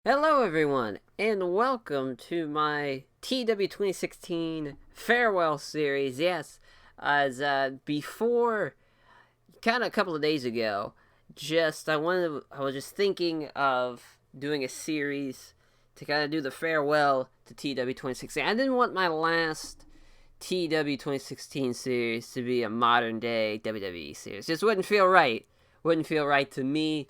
Hello, everyone, and welcome to my TEW 2016 farewell series. Yes, as before, kind of a couple of days ago, I was just thinking of doing a series to kind of do the farewell to TEW 2016. I didn't want my last TEW 2016 series to be a modern day WWE series. Just wouldn't feel right. Wouldn't feel right to me.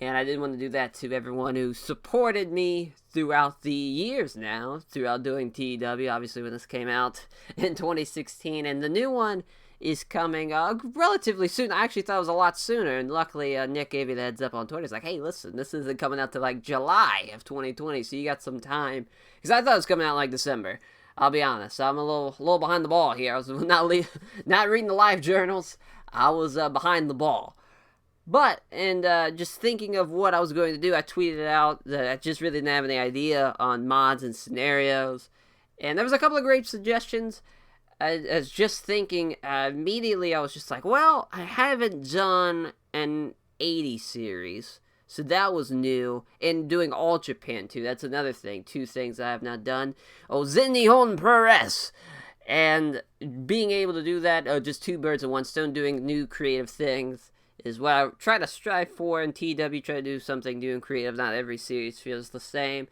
And I didn't want to do that to everyone who supported me throughout the years now, throughout doing TEW, obviously when this came out in 2016. And the new one is coming relatively soon. I actually thought it was a lot sooner, and luckily Nick gave me the heads up on Twitter. He's like, hey, listen, this isn't coming out till like July of 2020, so you got some time. Because I thought it was coming out like December. I'll be honest, I'm a little behind the ball here. I was not reading the live journals. I was behind the ball. But, and just thinking of what I was going to do, I tweeted out that I just really didn't have any idea on mods and scenarios. And there was a couple of great suggestions. I was just thinking, immediately I was just like, well, I haven't done an 80 series. So that was new. And doing All Japan, too. That's another thing. Two things I have not done. Oh, Zen-Nihon Pro-Res. And being able to do that, just two birds with one stone, doing new creative things, is what I try to strive for in TW, try to do something new and creative. Not every series feels the same.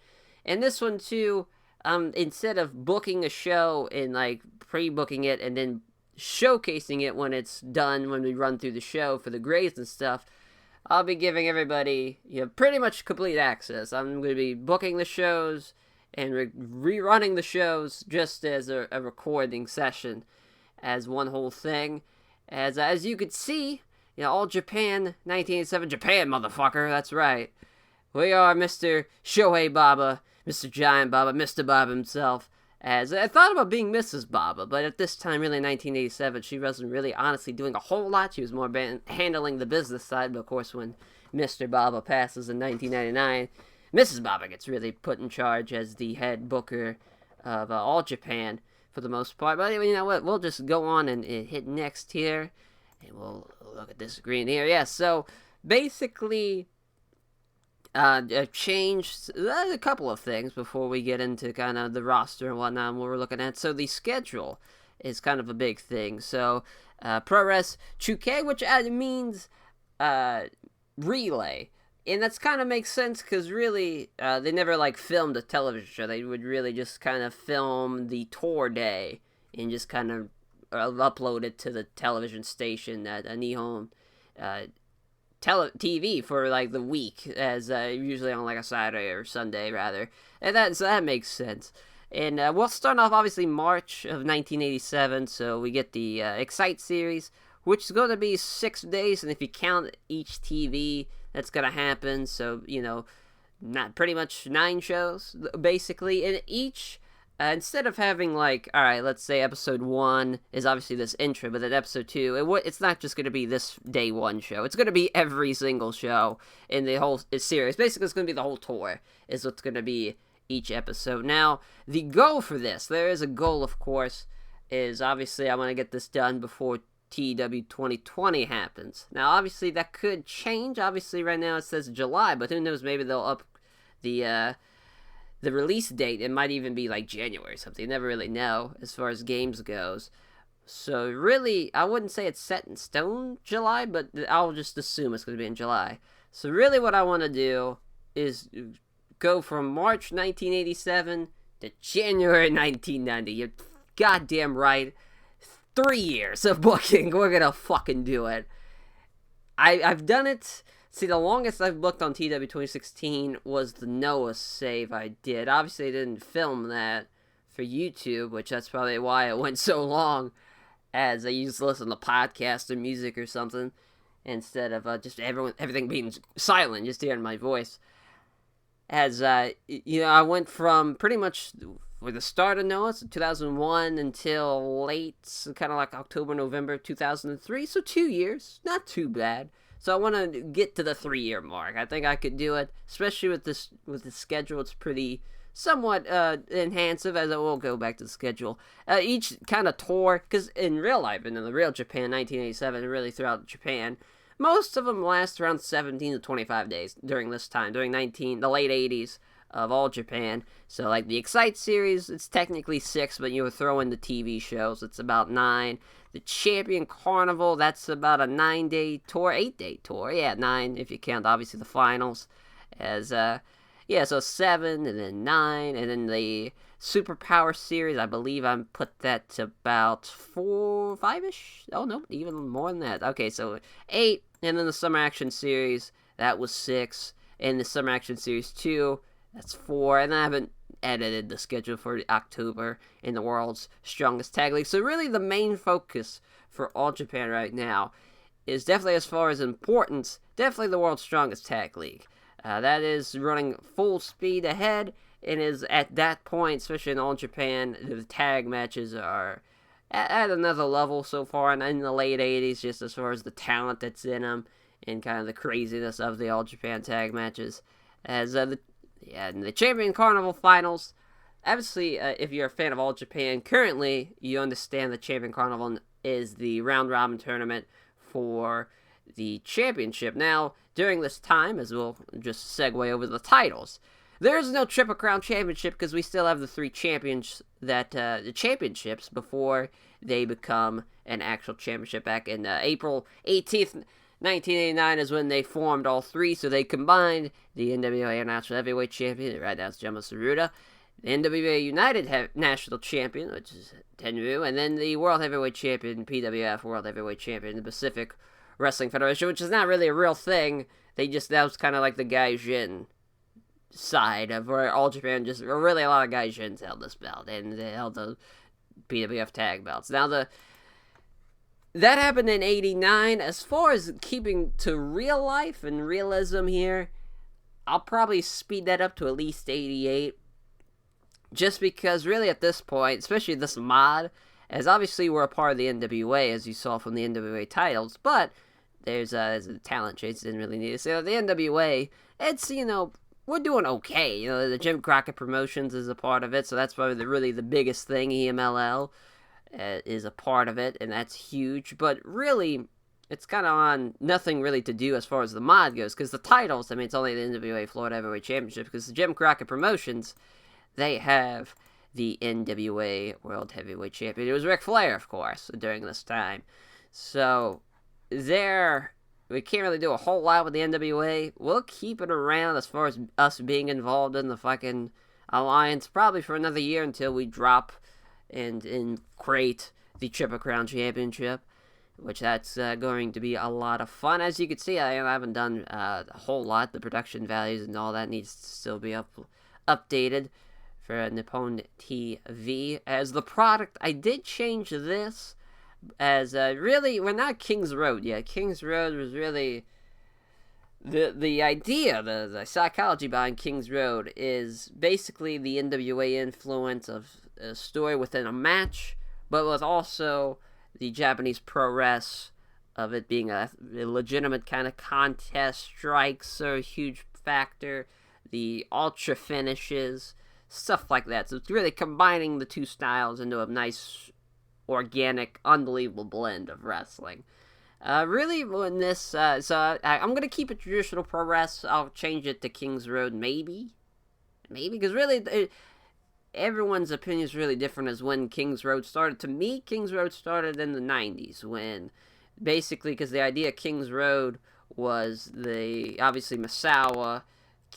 And this one, too, instead of booking a show and, like, pre-booking it and then showcasing it when it's done, when we run through the show for the grades and stuff, I'll be giving everybody, pretty much complete access. I'm going to be booking the shows and rerunning the shows just as a recording session, as one whole thing. As you could see, All Japan, 1987, Japan, motherfucker, that's right. We are Mr. Shohei Baba, Mr. Giant Baba, Mr. Baba himself. As I thought about being Mrs. Baba, but at this time, really, 1987, she wasn't really honestly doing a whole lot. She was more handling the business side, but of course, when Mr. Baba passes in 1999, Mrs. Baba gets really put in charge as the head booker of All Japan for the most part. But you know what? We'll just go on and hit next here. And we'll look at this screen here. Yeah, so basically, I've changed a couple of things before we get into kind of the roster and whatnot and what we're looking at. So the schedule is kind of a big thing. So Pro-Res Chuke, which means relay. And that's kind of makes sense because really, they never like filmed a television show. They would really just kind of film the tour day and just kind of upload it to the television station at Nihon TV for like the week, as usually on like a Saturday or Sunday rather, and that makes sense. And we'll start off obviously March of 1987, so we get the Excite series, which is going to be 6 days, and if you count each TV, that's going to happen. So not pretty much 9 shows basically, and each. Instead of having, like, alright, let's say episode 1 is obviously this intro, but then episode 2, it's not just going to be this day 1 show. It's going to be every single show in the whole series. Basically, it's going to be the whole tour, is what's going to be each episode. Now, the goal for this, there is a goal, of course, is obviously I want to get this done before TEW 2020 happens. Now, obviously, that could change. Obviously, right now it says July, but who knows, maybe they'll up the release date. It might even be like January or something. You never really know as far as games goes. So really, I wouldn't say it's set in stone July, but I'll just assume it's going to be in July. So really what I want to do is go from March 1987 to January 1990. You're goddamn right. 3 years of booking. We're going to fucking do it. I've done it. See, the longest I've booked on TEW 2016 was the Noah save I did. Obviously, I didn't film that for YouTube, which that's probably why it went so long, as I used to listen to podcasts or music or something, instead of just everything being silent, just hearing my voice. As, I went from pretty much with the start of Noah, so 2001, until late, kind of like October, November 2003, so 2 years, not too bad. So I want to get to the 3-year mark. I think I could do it, especially with the schedule. It's pretty somewhat enhancive, as I will go back to the schedule. Each kind of tour, because in real life, and in the real Japan, 1987, and really throughout Japan, most of them last around 17 to 25 days during this time, during the late 80s of All Japan. So, like, the Excite series, it's technically 6, but you would throw in the TV shows, it's about 9. The Champion Carnival, that's about a 9-day tour, 8-day tour. Yeah, 9 if you count, obviously, the finals. So 7, and then 9, and then the Superpower series, I believe I put that to about 4, 5-ish? Oh, no, even more than that. Okay, so 8, and then the Summer Action series, that was 6, and the Summer Action series 2, that's 4, and I haven't edited the schedule for October in the World's Strongest Tag League. So really the main focus for All Japan right now is definitely, as far as importance, definitely the World's Strongest Tag League. That is running full speed ahead, and is at that point, especially in All Japan, the tag matches are at another level so far, and in the late 80s, just as far as the talent that's in them, and kind of the craziness of the All Japan tag matches. As in the Champion Carnival Finals, obviously, if you're a fan of All Japan currently, you understand the Champion Carnival is the round-robin tournament for the championship. Now, during this time, as we'll just segue over the titles, there is no Triple Crown Championship because we still have the 3 champions the championships before they become an actual championship. Back in April 18th, 1989 is when they formed all 3, so they combined the NWA International Heavyweight Champion, right now it's Jumbo Tsuruta, the NWA United National Champion, which is Tenryu, and then the World Heavyweight Champion, PWF World Heavyweight Champion, the Pacific Wrestling Federation, which is not really a real thing. That was kind of like the Gaijin side of where All Japan, just really a lot of Gaijins held this belt, and they held the PWF tag belts. Now, that happened in 89. As far as keeping to real life and realism here, I'll probably speed that up to at least 88. Just because, really, at this point, especially this mod, as obviously we're a part of the NWA, as you saw from the NWA titles, but there's a talent chase, didn't really need to say. The NWA, it's, we're doing okay. The Jim Crockett Promotions is a part of it, so that's probably really the biggest thing. EMLL is a part of it, and that's huge. But really, it's kind of on nothing really to do as far as the mod goes, because the titles, it's only the NWA Florida Heavyweight Championship, because the Jim Crockett Promotions, they have the NWA World Heavyweight Champion. It was Ric Flair, of course, during this time. So, we can't really do a whole lot with the NWA. We'll keep it around as far as us being involved in the fucking alliance, probably for another year until we drop and create the Triple Crown Championship, which that's going to be a lot of fun. As you can see, I haven't done a whole lot. The production values and all that needs to still be updated for Nippon TV. As the product, I did change this, as really, we're not King's Road yet. King's Road was really the idea, the psychology behind King's Road is basically the NWA influence of a story within a match, but with also the Japanese pro-res of it being a legitimate kind of contest. Strikes are a huge factor, the ultra finishes, stuff like that. So it's really combining the two styles into a nice, organic, unbelievable blend of wrestling. Really, when this, I'm going to keep it traditional pro-res. I'll change it to King's Road, maybe, because really, everyone's opinion is really different as when King's Road started. To me, King's Road started in the 90s, when, basically, because the idea of King's Road was obviously Misawa,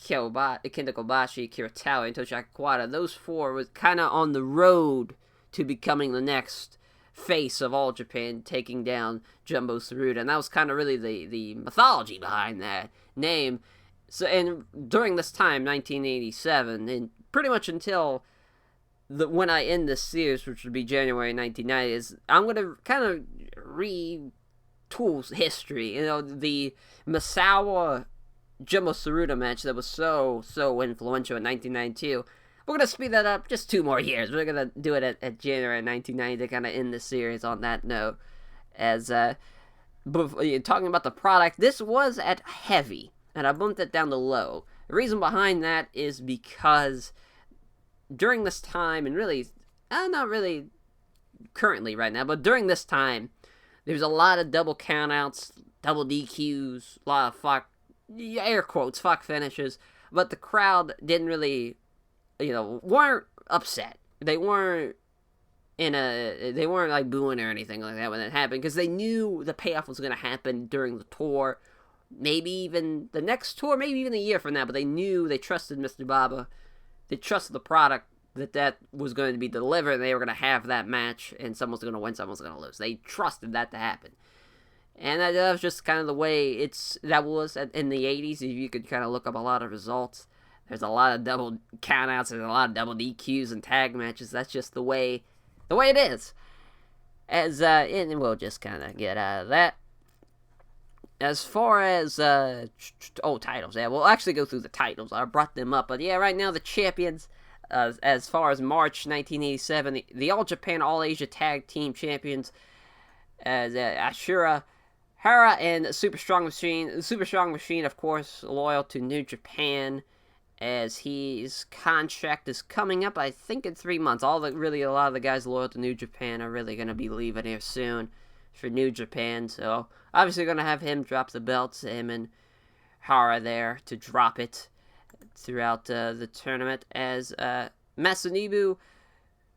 Kenta Kobashi, Kiritawa, and Toshiaki Kawada. Those four was kind of on the road to becoming the next face of All Japan, taking down Jumbo Tsuruta, and that was kind of really the mythology behind that name. So, and during this time, 1987, and pretty much until when I end this series, which would be January 1990, I'm going to kind of retool history. The Misawa Jumbo Tsuruta match that was so influential in 1992. We're going to speed that up just 2 more years. We're going to do it at January 1990 to kind of end the series on that note. As talking about the product, this was at heavy, and I bumped it down to low. The reason behind that is because during this time, and really, not really currently right now, but during this time, there's a lot of double countouts, double DQs, a lot of air quotes, fuck finishes. But the crowd didn't really, weren't upset. They weren't they weren't like booing or anything like that when it happened, because they knew the payoff was going to happen during the tour, maybe even the next tour, maybe even a year from now. But they trusted Mr. Baba, they trusted the product that was going to be delivered, and they were going to have that match, and someone's going to win, someone's going to lose. They trusted that to happen. And that was just kind of the way that was in the 80s. If you could kind of look up a lot of results, there's a lot of double countouts and a lot of double DQs and tag matches. That's just the way it is. And we'll just kind of get out of that. As far as titles, yeah, we'll actually go through the titles. I brought them up, but yeah, right now the champions, as far as March 1987, the All Japan All Asia Tag Team Champions, as Ashura Hara and Super Strong Machine. The Super Strong Machine, of course, loyal to New Japan, as his contract is coming up, I think, in 3 months. A lot of the guys loyal to New Japan are really going to be leaving here soon for New Japan. So, obviously going to have him drop the belts, him and Hara there to drop it throughout the tournament, as Masanobu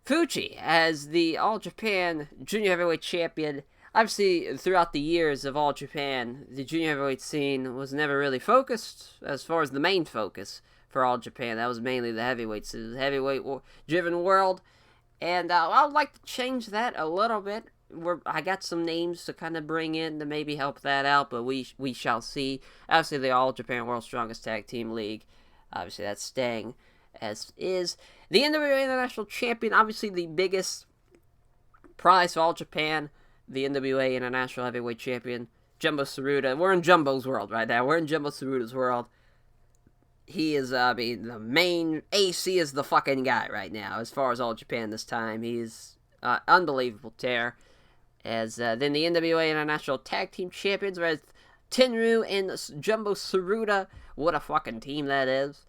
Fuji as the All Japan Junior Heavyweight Champion. Obviously, throughout the years of All Japan, the junior heavyweight scene was never really focused as far as the main focus for All Japan. That was mainly the heavyweights. It was a heavyweight-driven world, and I would like to change that a little bit. I got some names to kind of bring in to maybe help that out, but we shall see. Obviously, the All Japan World's Strongest Tag Team League, obviously that's staying as is. The NWA International Champion, obviously the biggest prize for All Japan, the NWA International Heavyweight Champion, Jumbo Tsuruta. We're in Jumbo's world right now. We're in Jumbo Tsuruta's world. He is, the main ace. He is the fucking guy right now, as far as All Japan this time. He's unbelievable tear. As then the NWA International Tag Team Champions, whereas Tenryu and Jumbo Tsuruta. What a fucking team that is.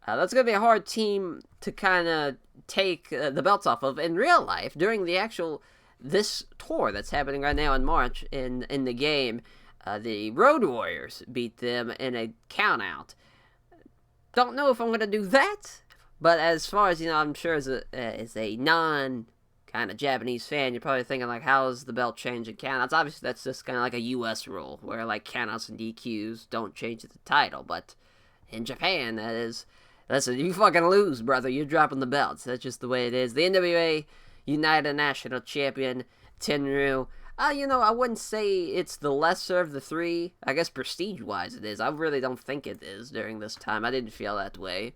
That's going to be a hard team to kind of take the belts off of in real life during this tour that's happening right now in March in the game. The Road Warriors beat them in a countout. Don't know if I'm going to do that, but as far as, I'm sure as a non kind of Japanese fan, you're probably thinking, like, how is the belt changing countouts? Obviously, that's just kind of like a U.S. rule, where, like, countouts and DQs don't change the title, but in Japan, listen, you fucking lose, brother, you're dropping the belts. That's just the way it is. The NWA United National Champion, Tenryu. I wouldn't say it's the lesser of the three. I guess prestige-wise it is. I really don't think it is during this time. I didn't feel that way.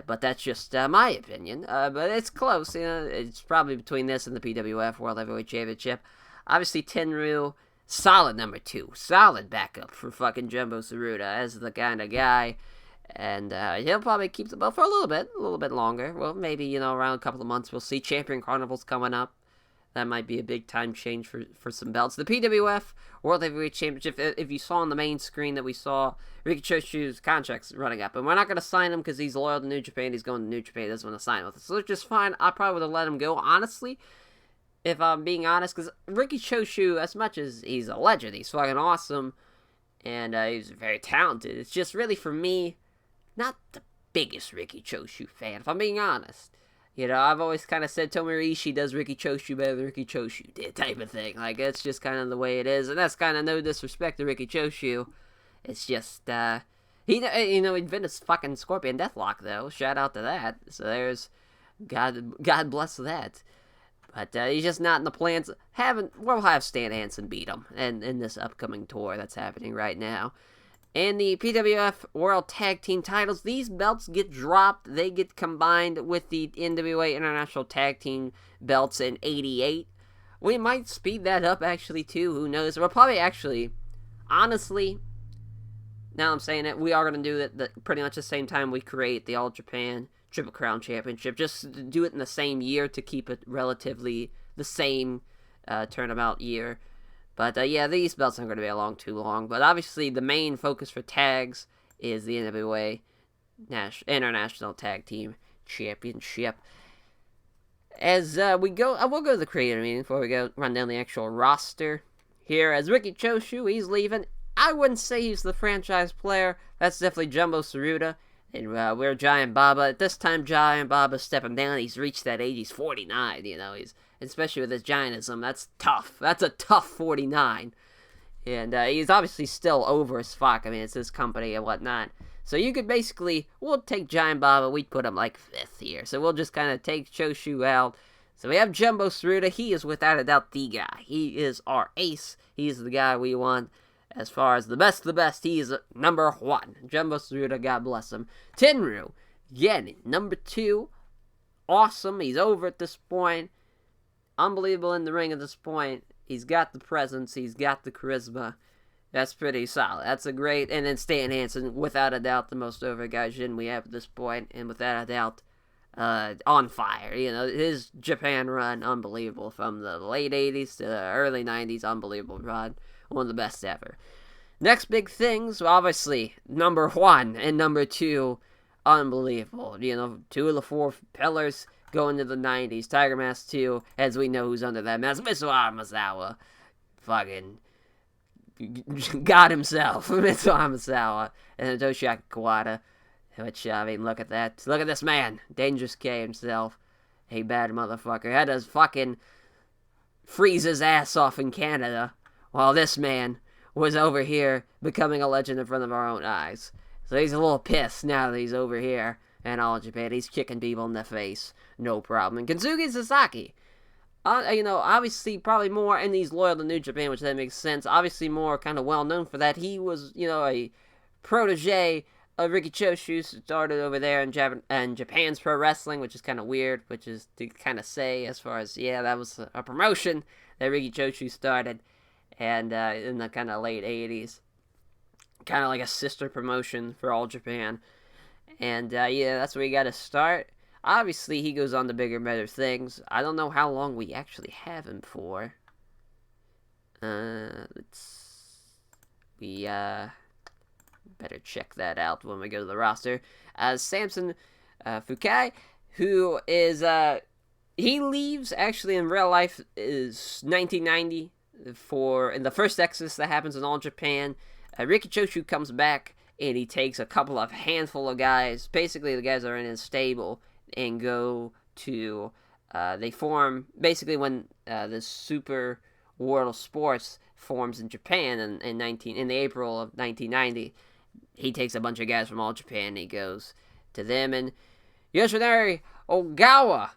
But that's just my opinion. But it's close. It's probably between this and the PWF World Heavyweight Championship. Obviously, Tenryu, solid number 2. Solid backup for fucking Jumbo Tsuruta as the kind of guy. And he'll probably keep the belt for a little bit longer. Well, maybe, around a couple of months we'll see. Champion Carnival's coming up. That might be a big time change for some belts. The PWF World Heavyweight Championship, if you saw on the main screen that we saw, Riki Choshu's contract's running up. And we're not going to sign him because he's loyal to New Japan. He's going to New Japan. He doesn't want to sign with us. So it's just fine. I probably would have let him go, honestly, if I'm being honest. Because Riki Choshu, as much as he's a legend, he's fucking awesome. And he's very talented. It's just really, for me, not the biggest Riki Choshu fan, if I'm being honest. I've always kind of said Tomohiro Ishii does Riki Choshu better than Riki Choshu did, type of thing. Like, it's just kind of the way it is. And that's kind of no disrespect to Riki Choshu. It's just, he invented fucking Scorpion Deathlock, though. Shout out to that. So there's, God bless that. But he's just not in the plans. We'll have Stan Hansen beat him in this upcoming tour that's happening right now. And the PWF World Tag Team titles, these belts get dropped. They get combined with the NWA International Tag Team belts in 88. We might speed that up, actually, too. Who knows? We'll probably actually, honestly, now I'm saying it, we are going to do it pretty much the same time we create the All Japan Triple Crown Championship. Just do it in the same year to keep it relatively the same turnabout year. But, yeah, these belts aren't going to be along too long. But, obviously, the main focus for tags is the NWA International Tag Team Championship. As we go, we'll go to the creator meeting before we go run down the actual roster. Here, as Riki Choshu, he's leaving. I wouldn't say he's the franchise player. That's definitely Jumbo Tsuruta. And we're Giant Baba. At this time, Giant Baba's stepping down. He's reached that age. He's 49, He's, especially with his giantism, that's tough. That's a tough 49. And he's obviously still over as fuck. I mean, it's his company and whatnot. So you could basically, we'll take Giant Baba. We'd put him like 5th here. So we'll just kind of take Choshu out. So we have Jumbo Tsuruta. He is without a doubt the guy. He is our ace. He's the guy we want. As far as the best of the best, he is number 1. Jumbo Tsuruta, God bless him. Tenryu, again, number 2. Awesome. He's over at this point. Unbelievable in the ring at this point. He's got the presence. He's got the charisma. That's pretty solid. That's a great... And then Stan Hansen, without a doubt, the most over gaijin we have at this point. And without a doubt, on fire. His Japan run, unbelievable. From the late 80s to the early 90s, unbelievable run. One of the best ever. Next big things, obviously, number 1 and number 2, unbelievable. 2 of the 4 pillars going to the 90s. Tiger Mask 2, as we know who's under that mask. Mitsuhara Misawa. Fucking God himself. Mitsuhara Misawa. And then Yoshiaki Kawada. Which, I mean, look at that. Look at this man. Dangerous K himself. A bad motherfucker. Had to fucking freeze his ass off in Canada. While this man was over here becoming a legend in front of our own eyes. So he's a little pissed now that he's over here in all Japan. He's kicking people in the face. No problem. And Kensuke Sasaki. Obviously probably more, and he's loyal to New Japan, which that makes sense. Obviously more kind of well known for that. He was, a protege of Riki Choshu, started over there in Japan's Pro Wrestling, which is kind of weird, which is to kind of say as far as, that was a promotion that Riki Choshu started. And in the kind of late 80s. Kind of like a sister promotion for All Japan. And that's where you got to start. Obviously, he goes on to bigger and better things. I don't know how long we actually have him for. We better check that out when we go to the roster. Samson Fukai, who is, he leaves actually in real life is 1990. In the first Exodus that happens in All Japan, Riki Choshu comes back and he takes a handful of guys, basically the guys that are in his stable, and go to, they form, basically when the Super World of Sports forms in Japan in the April of 1990, he takes a bunch of guys from All Japan and he goes to them, and Yoshinari Ogawa,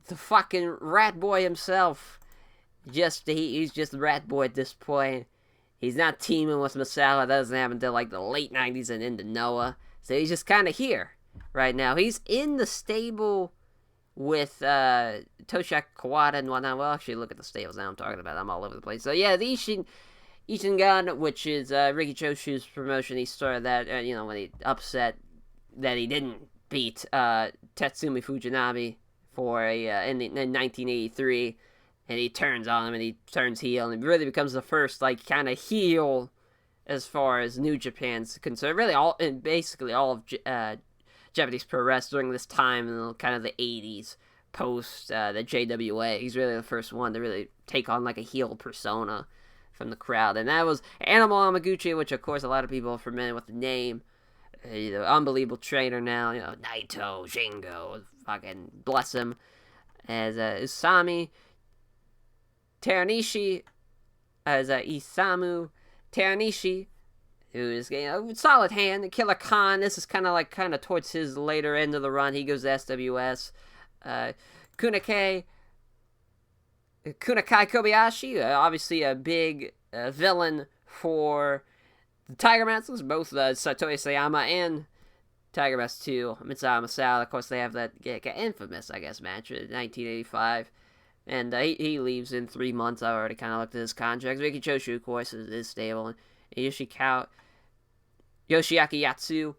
the fucking rat boy himself, he's just the rat boy at this point. He's not teaming with Misawa. That doesn't happen until like the late 90s and into Noah. So he's just kind of here right now. He's in the stable with Toshiaki Kawada and whatnot. Well, actually, look at the stables now I'm talking about. I'm all over the place. So yeah, the Ishingan, which is Riki Choshu's promotion. He started that, when he upset that he didn't beat Tatsumi Fujinami for in 1983. And he turns on him, and he turns heel, and he really becomes the first, kind of heel as far as New Japan's concerned. Really, basically all of Japanese pro wrestling during this time, in kind of the 80s, post the JWA. He's really the first one to really take on, a heel persona from the crowd. And that was Animal Amaguchi, which, of course, a lot of people are familiar with the name. Unbelievable trainer now, Naito, Shingo, fucking bless him. As Usami Teranishi, as Isamu Teranishi, who is a solid hand. Killer Khan, this is kind of towards his later end of the run. He goes to SWS. Kunakai Kobayashi, obviously a big villain for the Tiger Masks, both Satoshi Sayama and Tiger Mask 2. Mitsuhara Misawa, of course, they have that infamous, match in 1985. And he leaves in 3 months. I already kind of looked at his contract. Riki Choshu, of course, is stable. And Yoshiaki Yatsu,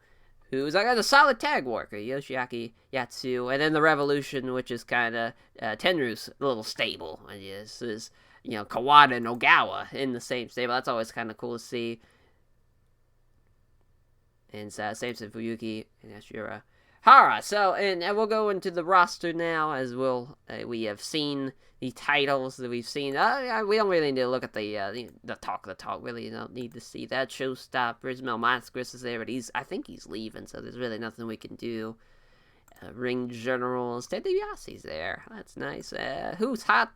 who's a solid tag worker. Yoshiaki Yatsu. And then the Revolution, which is kind of Tenryu's little stable. And this is, Kawada and Ogawa in the same stable. That's always kind of cool to see. And Samson Fuyuki and Ashura Alright, so, and we'll go into the roster now, as we have seen the titles that we've seen. We don't really need to look at the talk, really. You don't need to see that. Showstoppers, Mel Masquerade is there, but I think he's leaving, so there's really nothing we can do. Ring Generals, Ted DiBiase's there. That's nice. Who's hot?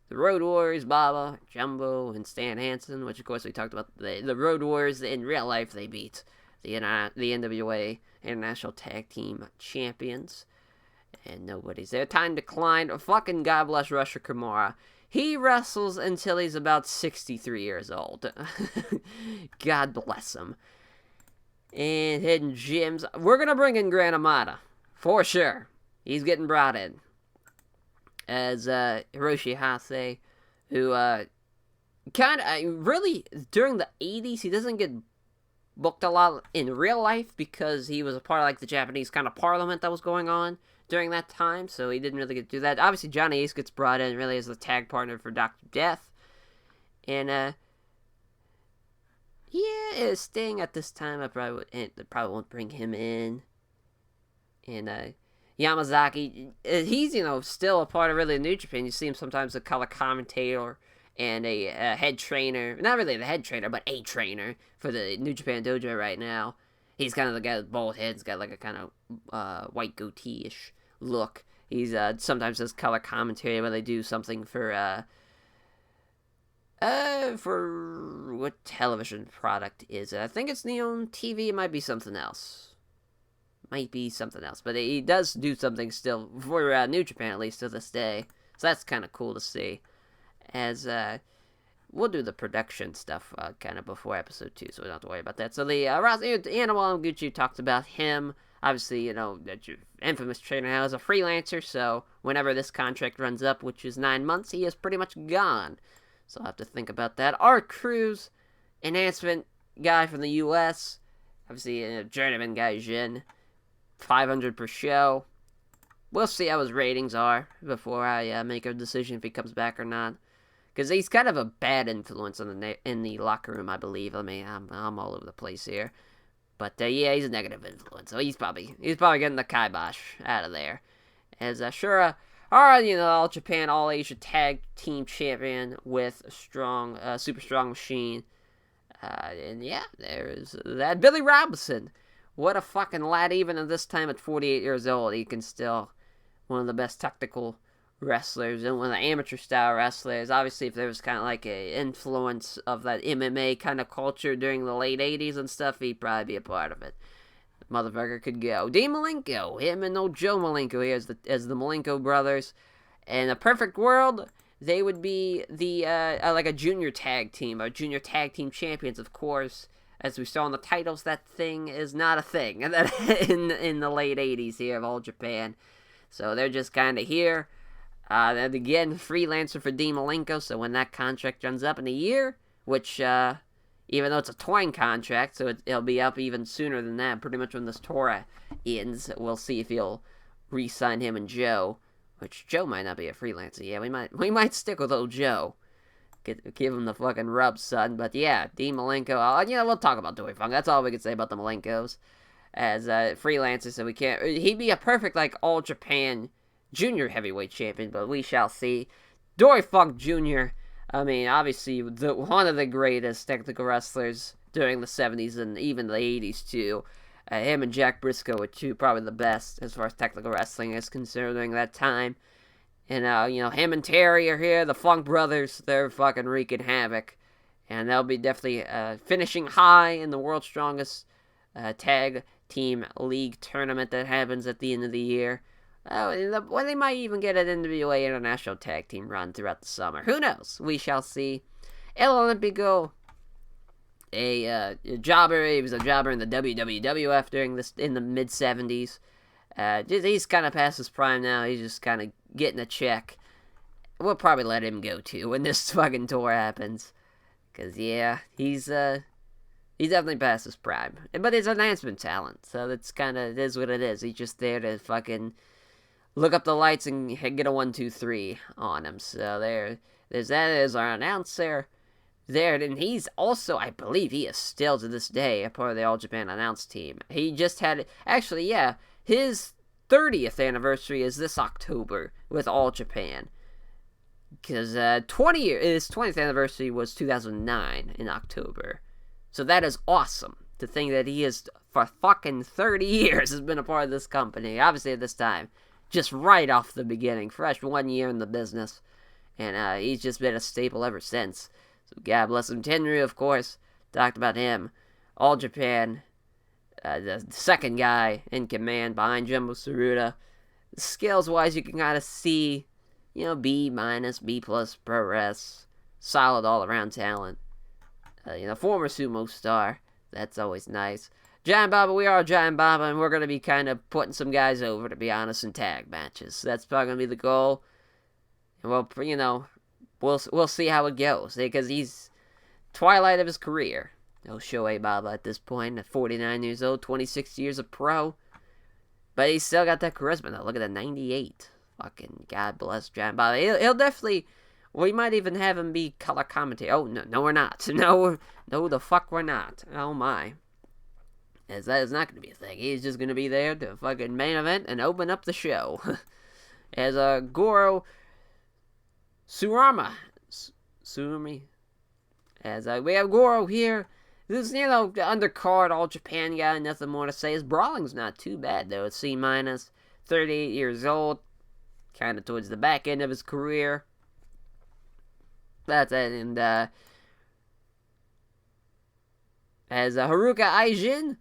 The Road Warriors, Baba, Jumbo, and Stan Hansen, which of course we talked about. The Road Warriors, in real life, they beat the NWA International Tag Team Champions. And nobody's there. Time declined. Fucking God bless Rusher Kimura. He wrestles until he's about 63 years old. God bless him. And Hidden Gems. We're going to bring in Gran Amata. For sure. He's getting brought in. As Hiroshi Ishii, who really, during the 80s, he doesn't get booked a lot in real life because he was a part of like the Japanese kind of parliament that was going on during that time, so he didn't really get to do that. Obviously, Johnny Ace gets brought in really as the tag partner for Dr. Death. And, Sting at this time, I probably won't bring him in. And, Yamazaki, he's, still a part of really New Japan. You see him sometimes a color commentator and a head trainer. Not really the head trainer, but a trainer for the New Japan Dojo right now. He's kind of the guy with bald head. He's got like a kind of white goatee-ish look. He's sometimes does color commentary when they do something for what television product is it? I think it's Neon TV. It might be something else. But he does do something still for New Japan, at least to this day. So that's kind of cool to see. As we'll do the production stuff kind of before episode 2, so we don't have to worry about that. So the Animal Gucci talked about him. Obviously, that your infamous trainer now is a freelancer, so whenever this contract runs up, which is 9 months, he is pretty much gone. So I'll have to think about that. Art Cruz, enhancement guy from the U.S. Obviously, a journeyman guy, Jin. 500 per show. We'll see how his ratings are before I make a decision if he comes back or not. Because he's kind of a bad influence in the locker room, I believe. I'm all over the place here. But he's a negative influence. So he's probably getting the kibosh out of there. As Shura, All Japan, All Asia Tag Team Champion with a strong, super strong machine. There's that. Billy Robinson. What a fucking lad, even at this time at 48 years old. He can still, one of the best technical wrestlers and one of the amateur style wrestlers. Obviously, if there was kind of like a influence of that MMA kind of culture during the late 80s and stuff, he'd probably be a part of it. Motherfucker could go. Dean Malenko, him and old Joe Malenko here as the Malenko brothers. In a perfect world, they would be the like a junior tag team, or junior tag team champions, of course. As we saw in the titles, that thing is not a thing in the late 80s here of All Japan. So they're just kind of here. And again, freelancer for Dean Malenko, so when that contract runs up in a year, which, even though it's a touring contract, so it'll be up even sooner than that, pretty much when this tour ends, we'll see if he'll re-sign him and Joe, which Joe might not be a freelancer. Yeah, we might stick with old Joe. Give him the fucking rub, son. But yeah, Dean Malenko. We'll talk about Dory Funk. That's all we can say about the Malenkos as freelancers. So we can't. He'd be a perfect like All Japan Junior Heavyweight Champion, but we shall see. Dory Funk Jr. I mean, obviously one of the greatest technical wrestlers during the 70s and even the 80s too. Him and Jack Briscoe were probably the best as far as technical wrestling is concerned during that time. And, him and Terry are here, the Funk Brothers, they're fucking wreaking havoc. And they'll be definitely finishing high in the World's Strongest Tag Team League tournament that happens at the end of the year. Well, they might even get an NWA International Tag Team run throughout the summer. Who knows? We shall see. El Olympico, a jobber. He was a jobber in the WWF in the mid-70s. He's kind of past his prime now. He's just kind of getting a check. We'll probably let him go too when this fucking tour happens. Cause he's definitely past his prime. But he's an enhancement talent, so that's kind of, it is what it is. He's just there to fucking look up the lights and get a 1, 2, 3 on him. So there's our announcer there. And he's also, I believe he is still to this day a part of the All Japan announce team. He just had, actually, yeah, his 30th anniversary is this October with All Japan. Because his 20th anniversary was 2009 in October. So that is awesome to think that he is, for fucking 30 years, has been a part of this company. Obviously at this time, just right off the beginning, fresh 1 year in the business. And he's just been a staple ever since. So God bless him. Tenryu, of course, talked about him. All Japan, the second guy in command behind Jumbo Tsuruta. Skills-wise, you can kind of see, B-, B+, progress. Solid all-around talent. Former sumo star. That's always nice. Giant Baba, we are Giant Baba, and we're going to be kind of putting some guys over, to be honest, in tag matches. That's probably going to be the goal. And we'll see how it goes. Because he's twilight of his career. No Shohei Baba at this point, at 49 years old, 26 years of pro. But he's still got that charisma, though. Look at that, 98. Fucking God bless Giant Baba. He'll definitely... We might even have him be color commentator. Oh, no, we're not. No, the fuck we're not. Oh, my. As that is not going to be a thing. He's just going to be there to fucking main event and open up the show. As Goro Surami. As we have Goro here. This is, the undercard, All Japan guy. Nothing more to say. His brawling's not too bad, though. It's C-. 38 years old. Kind of towards the back end of his career. That's it. And, as Haruka Aijin,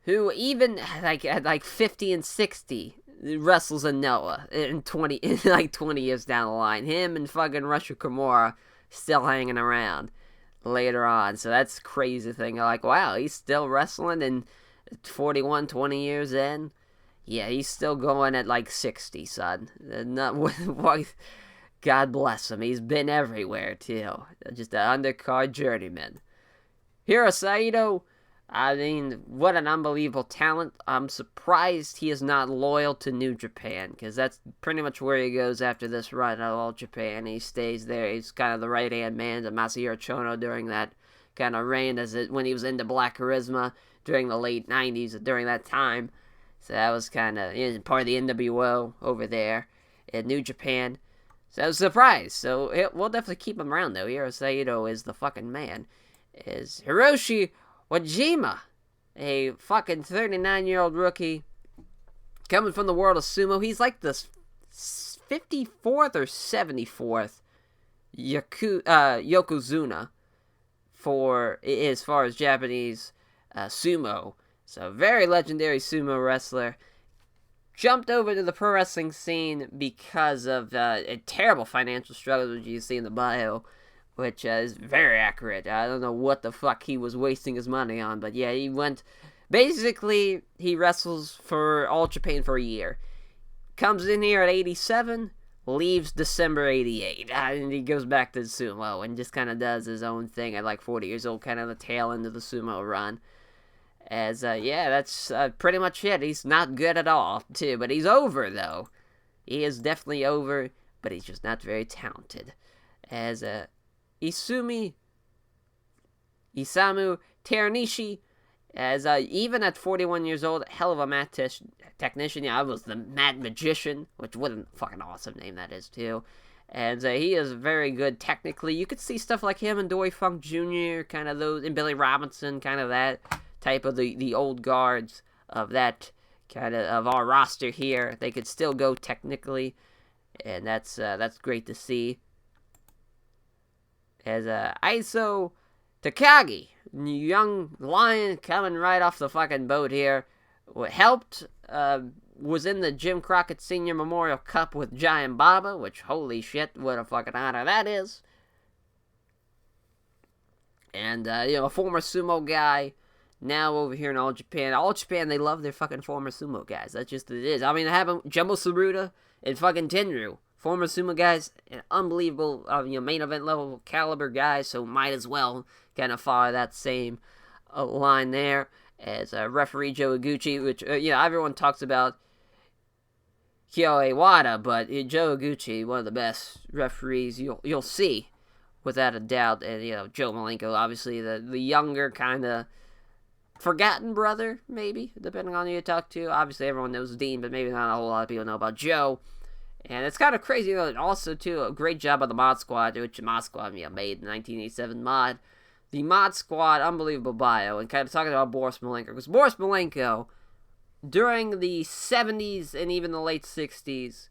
who even, at 50 and 60, wrestles in Noah in 20 years down the line. Him and fucking Rusher Kimura still hanging around later on. So that's a crazy thing. Wow, he's still wrestling and 41, 20 years in. Yeah, he's still going at 60, son. God bless him. He's been everywhere, too. Just an undercard journeyman. Hiroshi Ishii, what an unbelievable talent. I'm surprised he is not loyal to New Japan, because that's pretty much where he goes after this run at All Japan. He stays there. He's kind of the right-hand man to Masahiro Chono during that kind of reign, when he was into Black Charisma during the late 90s, during that time. So that was kind of part of the NWO over there in New Japan. So I was surprised. So we'll definitely keep him around, though. Hiroshi is the fucking man. Is Hiroshi Wajima, a fucking 39-year-old rookie coming from the world of sumo. He's like the 54th or 74th Yokozuna as far as Japanese sumo. So very legendary sumo wrestler. Jumped over to the pro wrestling scene because of a terrible financial struggles, which you see in the bio, which is very accurate. I don't know what the fuck he was wasting his money on, but yeah, he went... Basically, he wrestles for All Japan for a year. Comes in here at 87, leaves December 88, and he goes back to sumo and just kind of does his own thing at 40 years old, kind of the tail end of the sumo run. As, that's pretty much it. He's not good at all, too, but he's over, though. He is definitely over, but he's just not very talented. As, Isamu Teranishi, as even at 41 years old, hell of a mat technician. Yeah, I was the mat magician, which what a fucking awesome name that is, too. And he is very good technically. You could see stuff like him and Dory Funk Jr., kind of those, and Billy Robinson, kind of that type of the old guards of that kind of our roster here. They could still go technically, and that's great to see. As Iso Takagi, young lion coming right off the fucking boat here, helped, was in the Jim Crockett Senior Memorial Cup with Giant Baba, which, holy shit, what a fucking honor that is. And, a former sumo guy, now over here in All Japan. All Japan, they love their fucking former sumo guys. That's just what it is. I mean, they have Jumbo Tsuruta and fucking Tenryu. Former sumo guys, unbelievable, main event level caliber guys, so might as well kind of follow that same line there as referee Joe Iguchi, which, everyone talks about Kyo Iwata, but Joe Iguchi, one of the best referees you'll see, without a doubt. And, Joe Malenko, obviously the younger kind of forgotten brother, maybe, depending on who you talk to. Obviously, everyone knows Dean, but maybe not a whole lot of people know about Joe. And it's kind of crazy, also, too, a great job on the Mod Squad, which Mod Squad made the 1987 mod. The Mod Squad, unbelievable bio, and kind of talking about Boris Malenko, because Boris Malenko, during the 70s and even the late 60s,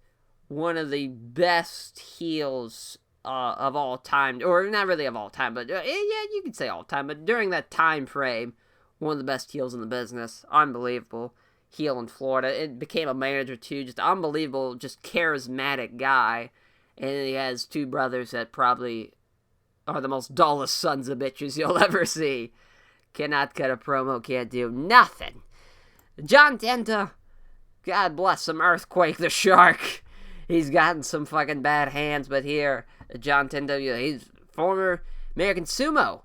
one of the best heels of all time, or not really of all time, but yeah, you could say all time, but during that time frame, one of the best heels in the business. Unbelievable heel in Florida. It became a manager too, just unbelievable, just charismatic guy. And he has two brothers that probably are the most dullest sons of bitches you'll ever see. Cannot cut a promo, can't do nothing. John Tenta, God bless him, Earthquake the Shark. He's gotten some fucking bad hands, but here, John Tenta, he's former American Sumo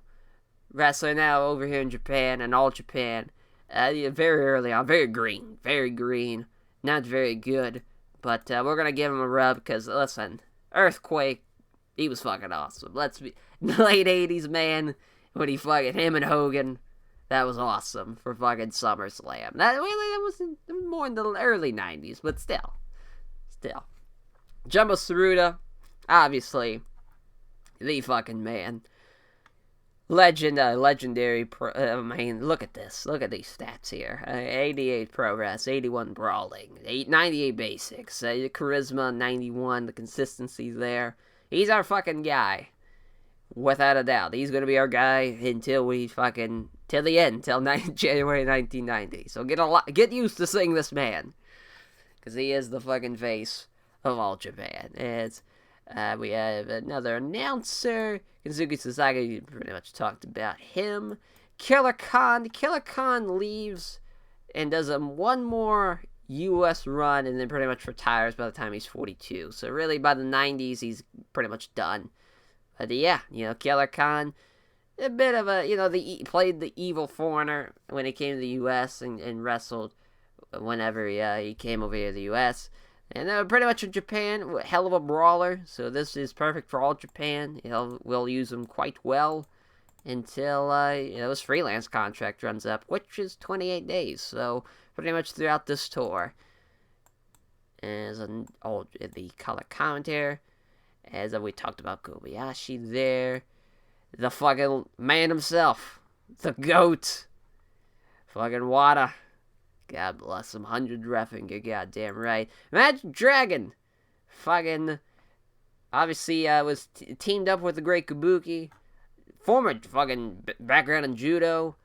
wrestler now over here in Japan and All Japan. Very early on, very green, not very good, but we're gonna give him a rub because listen, Earthquake, he was fucking awesome. Let's be late 80s, man, when he fucking him and Hogan, that was awesome for fucking SummerSlam. That was more in the early 90s, but still. Jumbo Tsuruta, obviously, the fucking man. Legendary, I mean, look at this. Look at these stats here. 88 Pro Wrest, 81 Brawling, 98 Basics, Charisma, 91, the consistency's there. He's our fucking guy. Without a doubt. He's going to be our guy until till the end, till January 1990. So get used to seeing this man. Because he is the fucking face of All Japan. We have another announcer, Kazuki Sasaki. You pretty much talked about him. Killer Khan leaves and does one more U.S. run and then pretty much retires by the time he's 42. So really, by the 90s, he's pretty much done. But yeah, Killer Khan, a bit of a, played the evil foreigner when he came to the U.S. and wrestled whenever he came over here to the U.S. And pretty much in Japan, hell of a brawler, so this is perfect for All Japan. We'll use him quite well until his freelance contract runs up, which is 28 days, so pretty much throughout this tour. As the color commentary, as we talked about Kobayashi there, the fucking man himself, the GOAT, fucking Wada. God bless him. 100 reffing, you're goddamn right. Magic Dragon, fucking, obviously was teamed up with the Great Kabuki. Former fucking background in judo.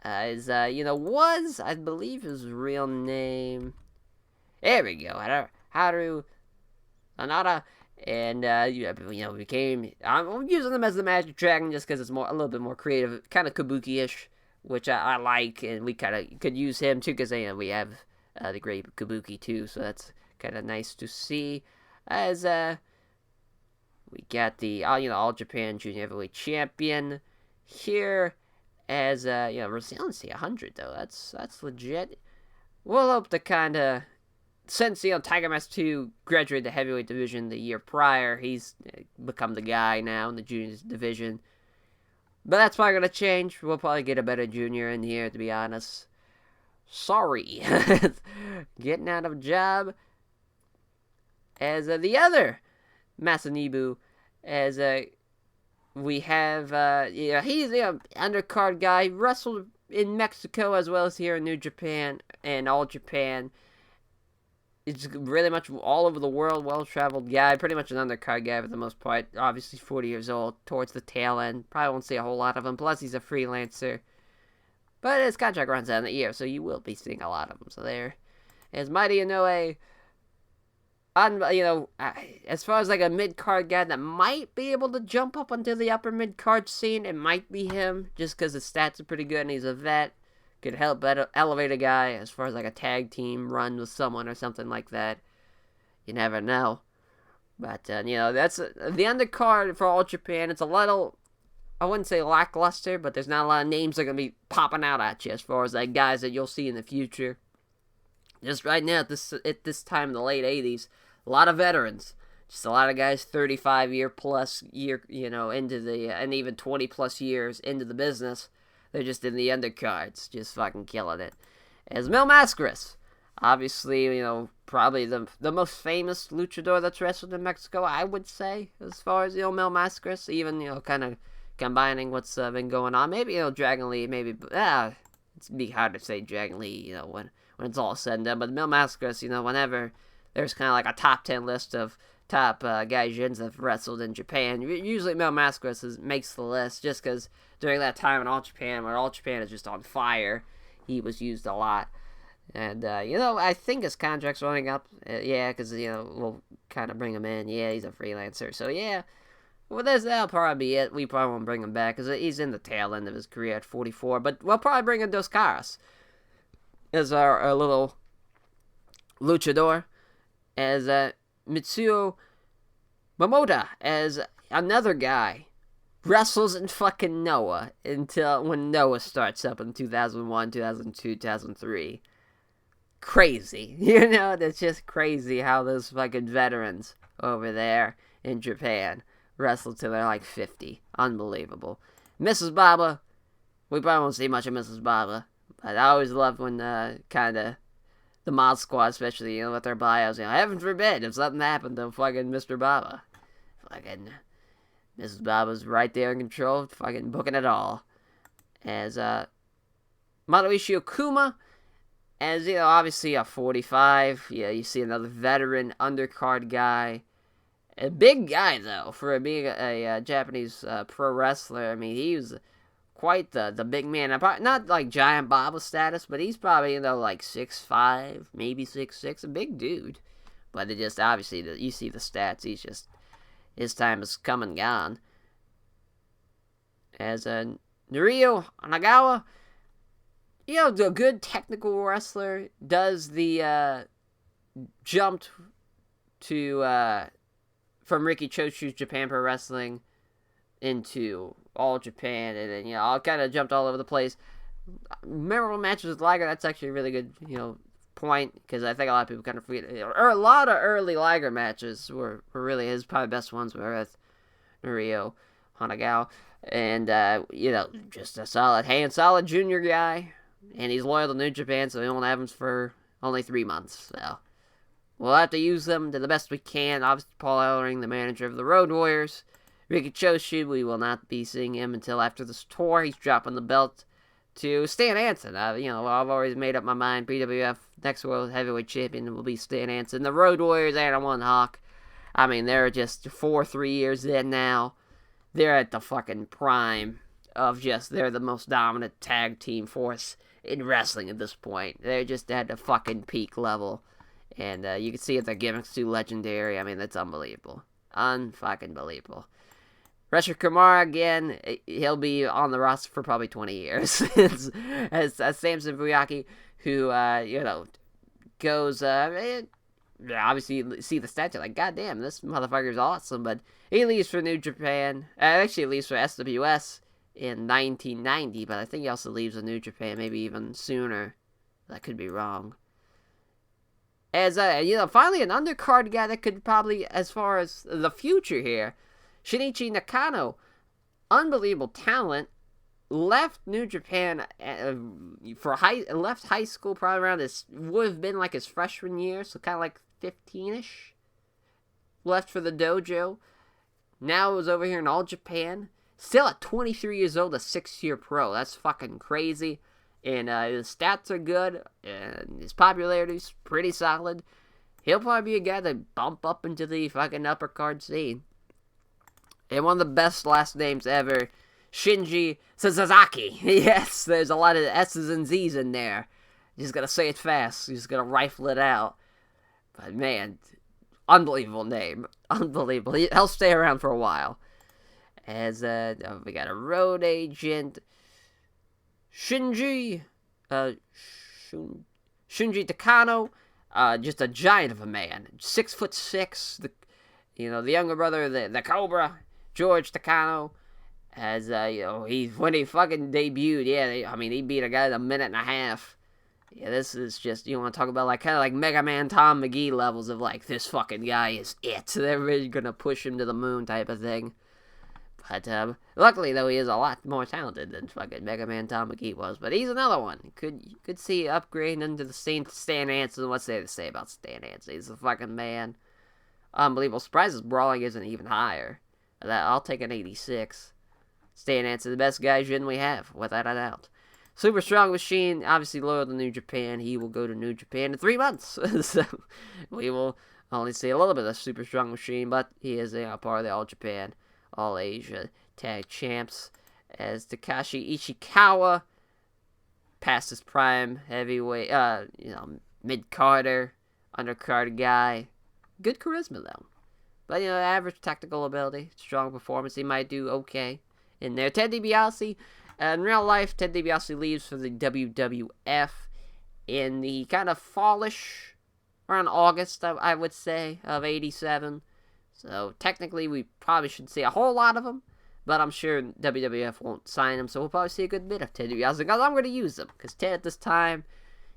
Was, I believe his real name. There we go. Haru Anada. And, became, I'm using them as the Magic Dragon just because it's a little bit more creative, kind of Kabuki-ish, which I like, and we kind of could use him too, because we have the Great Kabuki too, so that's kind of nice to see. As we got the All Japan Junior Heavyweight Champion here, as resiliency 100 though, that's legit. We'll hope to kind of, since Tiger Mask 2 graduated the heavyweight division the year prior, he's become the guy now in the juniors division. But that's probably going to change. We'll probably get a better junior in here, to be honest. Sorry. Getting out of a job. As the other Masanibu, as we have, he's the undercard guy. He wrestled in Mexico as well as here in New Japan and All Japan. It's really much all over the world, well-traveled guy, pretty much an undercard guy for the most part. Obviously 40 years old, towards the tail end. Probably won't see a whole lot of him, plus he's a freelancer. But his contract runs out in the year, so you will be seeing a lot of him. So there is Mighty Inoue. As far as like a mid-card guy that might be able to jump up onto the upper mid-card scene, it might be him, just because his stats are pretty good and he's a vet. Could help elevate a guy as far as like a tag team run with someone or something like that. You never know. But, that's the undercard for All Japan. It's a little, I wouldn't say lackluster, but there's not a lot of names that are going to be popping out at you as far as like guys that you'll see in the future. Just right now, at this time in the late 80s, a lot of veterans. Just a lot of guys 35 year plus into the, and even 20 plus years into the business. They're just in the undercards, just fucking killing it. As Mil Mascaras, obviously, probably the most famous luchador that's wrestled in Mexico, I would say, as far as, Mil Mascaras, even, kind of combining what's been going on. Maybe, Dragon Lee, it's be hard to say Dragon Lee, when it's all said and done, but Mil Mascaras, whenever there's kind of like a top 10 list of top gaijins that have wrestled in Japan, usually Mil Mascaras makes the list, just because during that time in All Japan, where All Japan is just on fire, he was used a lot. And, I think his contract's running up. Because, we'll kind of bring him in. Yeah, he's a freelancer. So, yeah. Well, that'll probably be it. We probably won't bring him back because he's in the tail end of his career at 44. But we'll probably bring in Dos Caras as our little luchador. As Mitsuo Momota as another guy. Wrestles in fucking Noah until when Noah starts up in 2001, 2002, 2003. Crazy. That's just crazy how those fucking veterans over there in Japan wrestle till they're like 50. Unbelievable. Mrs. Baba, we probably won't see much of Mrs. Baba, but I always loved when kind of the Mod Squad, especially, with their bios, heaven forbid if something happened to fucking Mr. Baba. Fucking Mrs. Baba's right there in control, fucking booking it all. As Maruishi Okuma, as, obviously a 45. Yeah, you see another veteran undercard guy. A big guy, though, for being a Japanese pro wrestler. I mean, he was quite the big man. Not like Giant Baba status, but he's probably, like 6'5", maybe 6'6", a big dude. But it just, obviously, you see the stats, his time is come and gone. As Norio Nagawa, the good technical wrestler, does the jump to from Riki Choshu's Japan Pro Wrestling into All Japan, and then I kind of jumped all over the place. Memorable matches with Liger, that's actually a really good point, because I think a lot of people kind of forget. A lot of early Liger matches were really his probably best ones were with Norio Hanagawa, and just a solid junior guy. And he's loyal to New Japan, so we won't have him for only 3 months. So we'll have to use them to the best we can. Obviously, Paul Ellering, the manager of the Road Warriors. Riki Choshu, we will not be seeing him until after this tour. He's dropping the belt to Stan Hansen. I've always made up my mind. BWF next World Heavyweight Champion will be Stan Hansen. The Road Warriors, Adam One Hawk. I mean, they're just 3 years in now. They're at the fucking prime of they're the most dominant tag team force in wrestling at this point. They're just at the fucking peak level. And you can see if their gimmicks too legendary. I mean, that's unbelievable. Unfucking believable. Resher Kamara, again, he'll be on the roster for probably 20 years. as Samson Fuyaki, who, goes, obviously you see the stats, you're like, God damn, this motherfucker's awesome, but he leaves for New Japan, actually leaves for SWS in 1990, but I think he also leaves in New Japan, maybe even sooner. That could be wrong. As, finally an undercard guy that could probably, as far as the future here, Shinichi Nakano, unbelievable talent, left New Japan left high school probably around would have been like his freshman year, so kind of like 15-ish. Left for the dojo. Now was over here in All Japan. Still at 23 years old, a 6-year pro. That's fucking crazy. And his stats are good, and his popularity's pretty solid. He'll probably be a guy that bump up into the fucking upper card scene. And one of the best last names ever, Shinji Sasaki. Yes, there's a lot of S's and Z's in there. You just gotta say it fast. You just gotta rifle it out. But man, unbelievable name. Unbelievable. He'll stay around for a while. As we got a road agent, Shinji Takano, just a giant of a man, 6'6". The younger brother, the Cobra, George Takano, as when he fucking debuted, he beat a guy in a minute and a half. Yeah, this is just, you want to talk about kind of like Mega Man Tom McGee levels of this fucking guy is it. They're really gonna push him to the moon type of thing. But luckily, though, he is a lot more talented than fucking Mega Man Tom McGee was. But he's another one. You could see upgrading into the same Stan Hansen. What's there to say about Stan Hansen? He's a fucking man. Unbelievable. Surprised his brawling isn't even higher. I'll take an 86. Stan Hansen, the best gaijin we have, without a doubt. Super Strong Machine, obviously loyal to New Japan. He will go to New Japan in 3 months. So we will only see a little bit of Super Strong Machine, but he is a part of the All Japan, All Asia Tag Champs. As Takashi Ishikawa, past his prime, heavyweight, mid-carder, undercard guy. Good charisma, though. But, average technical ability, strong performance. He might do okay in there. Ted DiBiase, in real life, Ted DiBiase leaves for the WWF in the kind of fallish, around August, I would say, of 87. So, technically, we probably should see a whole lot of him. But I'm sure WWF won't sign him, so we'll probably see a good bit of Ted DiBiase. Because I'm going to use him. Because Ted, at this time,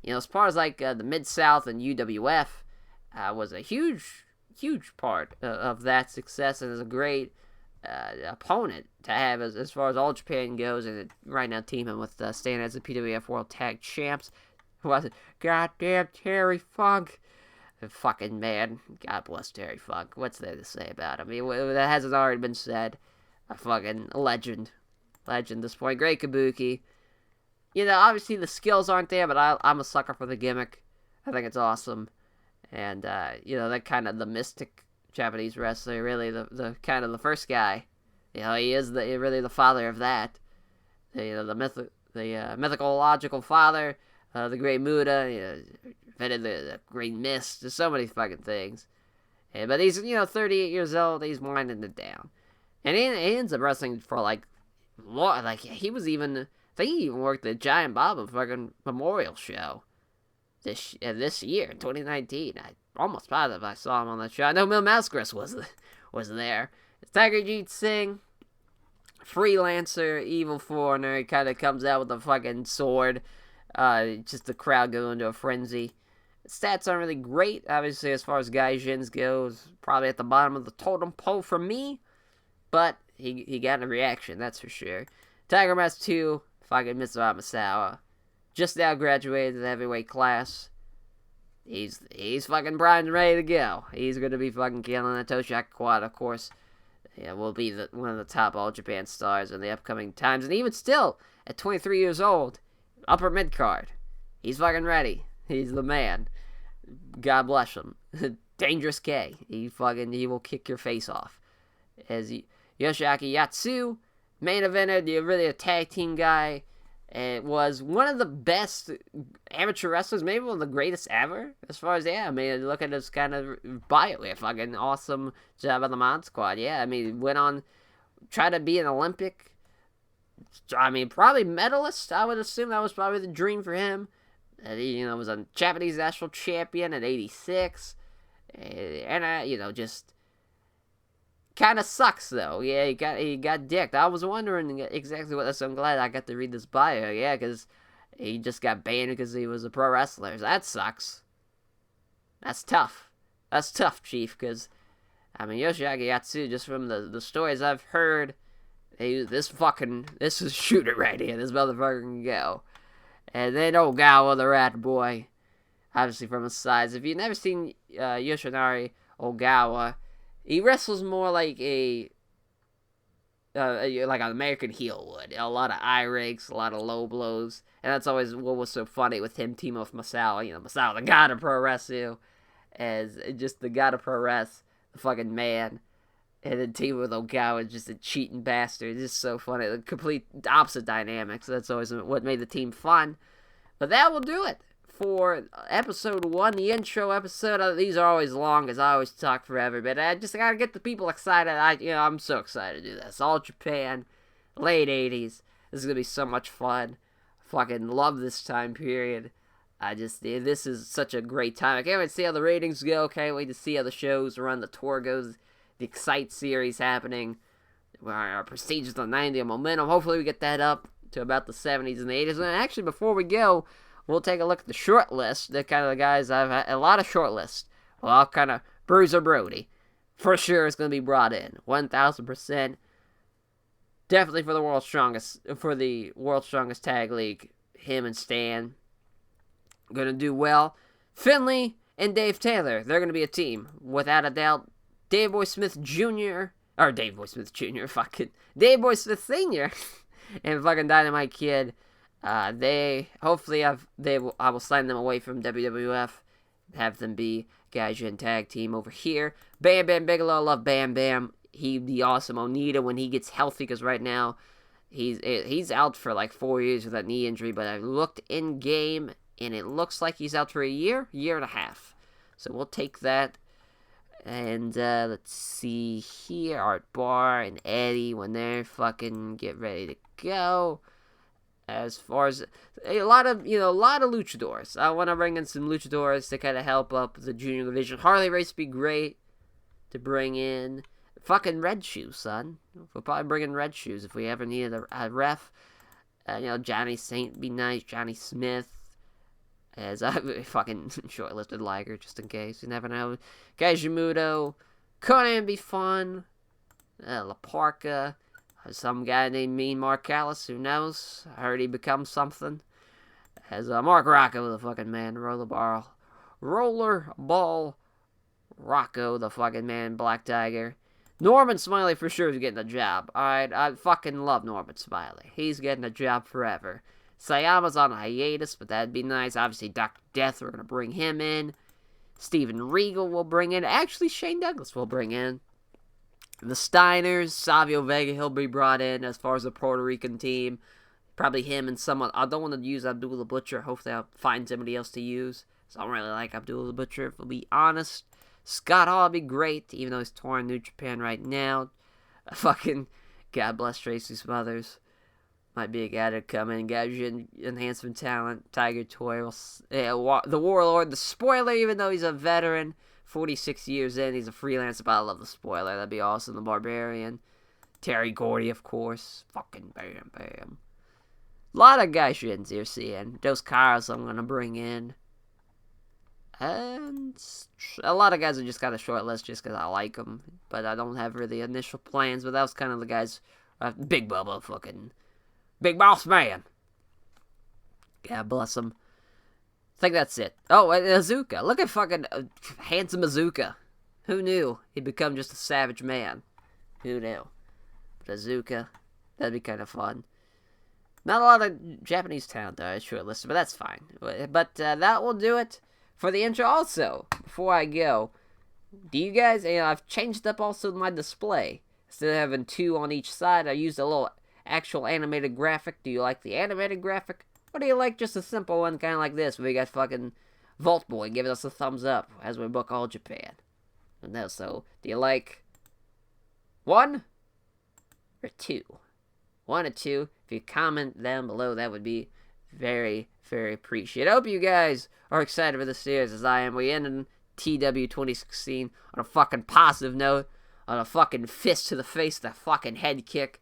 as far as, the Mid-South and UWF, was a huge part of that success, and is a great opponent to have as far as All Japan goes. And right now, teaming with Stan as the PWF World Tag Champs. Was it? Goddamn Terry Funk. Fucking man. God bless Terry Funk. What's there to say about him? That hasn't already been said. A fucking legend at this point. Great Kabuki. Obviously the skills aren't there, but I'm a sucker for the gimmick. I think it's awesome. And, that kind of the mystic Japanese wrestler, really the kind of the first guy. He is really the father of that. The mythological father, the Great Muda, invented the Great Mist. There's so many fucking things. But he's, 38 years old, he's winding it down. And he ends up wrestling for, he was even, I think he even worked the Giant Baba fucking memorial show this year, 2019. I almost positive I saw him on that show. I know Mil Mascaris was there. Tiger Jeet Singh, freelancer, evil foreigner. He kind of comes out with a fucking sword. Just the crowd go into a frenzy. Stats aren't really great, obviously, as far as Gaijins goes. Probably at the bottom of the totem pole for me. But he got a reaction, that's for sure. Tiger Mask 2, fucking Mitsuha Misawa. Just now graduated to the heavyweight class. He's fucking primed and ready to go. He's going to be fucking killing it. Toshiaki Kawada, of course, will be one of the top All Japan stars in the upcoming times. And even still, at 23 years old, upper mid-card. He's fucking ready. He's the man. God bless him. Dangerous K. He will kick your face off. As Yoshiaki Yatsu, main eventer, really a tag team guy, and was one of the best amateur wrestlers, maybe one of the greatest ever, as far as, look at his kind of bio, a fucking awesome job on the Mod Squad, went on, tried to be an Olympic, probably medalist, I would assume that was probably the dream for him. And he, was a Japanese national champion at 86, and, just kind of sucks, though. Yeah, he got dicked. I was wondering exactly what. So I'm glad I got to read this bio. Yeah, because he just got banned because he was a pro wrestler. So that sucks. That's tough. That's tough, Chief. Because Yoshiaki Yatsu, just from the stories I've heard, this is shooter right here. This motherfucker can go. And then Ogawa, the rat boy, obviously from his size. If you've never seen Yoshinari Ogawa, he wrestles more like an American heel would. A lot of eye rakes, a lot of low blows. And that's always what was so funny with him teaming with Masao. Masao, the god of pro wrestling, as just the god of pro wrestling, the fucking man. And then teaming with Ogawa, just a cheating bastard. It's just so funny. The complete opposite dynamics. That's always what made the team fun. But that will do it for episode 1, the intro episode. These are always long, because I always talk forever, but I just gotta get the people excited. I'm so excited to do this. All Japan, late 80s. This is gonna be so much fun. Fucking love this time period. This is such a great time. I can't wait to see how the ratings go. Can't wait to see how the shows run, the tour goes, the Excite series happening. Our Prestige is the 90, Momentum. Hopefully we get that up to about the 70s and the 80s. And actually, before we go, we'll take a look at the short list. The kind of the guys I've had, a lot of short lists. Well, kind of Bruiser Brody, for sure, is going to be brought in. 1,000%. definitely for the world's strongest tag league. Him and Stan gonna do well. Finley and Dave Taylor, they're gonna be a team without a doubt. Dave Boy Smith Jr. fucking Dave Boy Smith Sr. and fucking Dynamite Kid. I will sign them away from WWF, have them be Gaijin tag team over here. Bam Bam Bigelow, I love Bam Bam. He'd be awesome. Onita when he gets healthy, because right now he's out for like 4 years with that knee injury. But I looked in game and it looks like he's out for a year and a half. So we'll take that. And let's see here, Art Barr and Eddie when they're fucking get ready to go. As far as a lot of luchadors, I want to bring in some luchadors to kind of help up the junior division. Harley Race would be great to bring in. Fucking Red Shoes, son. We'll probably bring in Red Shoes if we ever needed a ref. Johnny Saint be nice. Johnny Smith. As a fucking shortlisted Liger, just in case. You never know. Gajimudo. Conan be fun. La Parka. Some guy named Mean Mark Callis, who knows? I heard he become something. Has Mark Rocco, the fucking man. Rollerball Rocco, the fucking man. Black Tiger. Norman Smiley for sure is getting a job. Alright, I fucking love Norman Smiley. He's getting a job forever. Sayama's on a hiatus, but that'd be nice. Obviously, Dr. Death, we're going to bring him in. Steven Regal will bring in. Actually, Shane Douglas will bring in. The Steiners, Savio Vega, he'll be brought in as far as the Puerto Rican team. Probably him and someone. I don't want to use Abdul the Butcher. Hopefully, I'll find somebody else to use. So I don't really like Abdul the Butcher, if I'll be honest. Scott Hall would be great, even though he's touring New Japan right now. Fucking God bless Tracy Smothers. Might be a guy to come in. Gaijin enhancement talent. Tiger Toy. The Warlord. The Spoiler, even though he's a veteran. 46 years in. He's a freelancer, but I love the Spoiler. That'd be awesome. The Barbarian. Terry Gordy, of course. Fucking bam, bam. A lot of Gaijins you're seeing. Dos Caras I'm going to bring in. And a lot of guys are just got a short list just because I like them. But I don't have really initial plans. But that was kind of the guys. Big Bubba, fucking Big Boss Man. God bless him. I think that's it. Oh, and Azuka. Look at fucking handsome Azuka. Who knew he'd become just a savage man? Who knew? But Azuka, that'd be kind of fun. Not a lot of Japanese talent, though, shortlisted, but that's fine. But that will do it for the intro. Also, before I go, do you guys, I've changed up also my display. Instead of having two on each side, I used a little actual animated graphic. Do you like the animated graphic? Or do you like just a simple one, kind of like this, where we got fucking Vault Boy giving us a thumbs up as we book All Japan? No, so, do you like 1 or 2? 1 or 2? If you comment down below, that would be very, very appreciated. I hope you guys are excited for this series as I am. We ended TW 2016 on a fucking positive note, on a fucking fist to the face, that fucking head kick,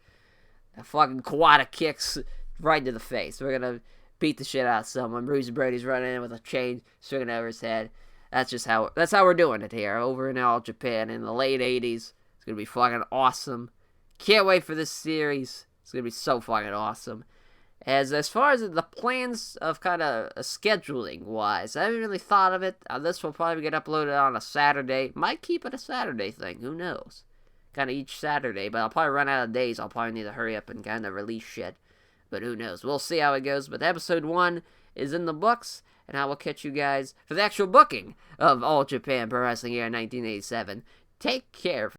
that fucking Kawada kicks right to the face. We're gonna beat the shit out of someone. Bruce Brody's running in with a chain swinging over his head. That's how we're doing it here over in All Japan in the late 80s. It's gonna be fucking awesome. Can't wait for this series. It's gonna be so fucking awesome. As far as the plans of kind of scheduling wise, I haven't really thought of it. This will probably get uploaded on a Saturday. Might keep it a Saturday thing. Who knows? Kind of each Saturday, but I'll probably run out of days. I'll probably need to hurry up and kind of release shit. But who knows? We'll see how it goes. But episode 1 is in the books, and I will catch you guys for the actual booking of All Japan Pro Wrestling here in 1987. Take care.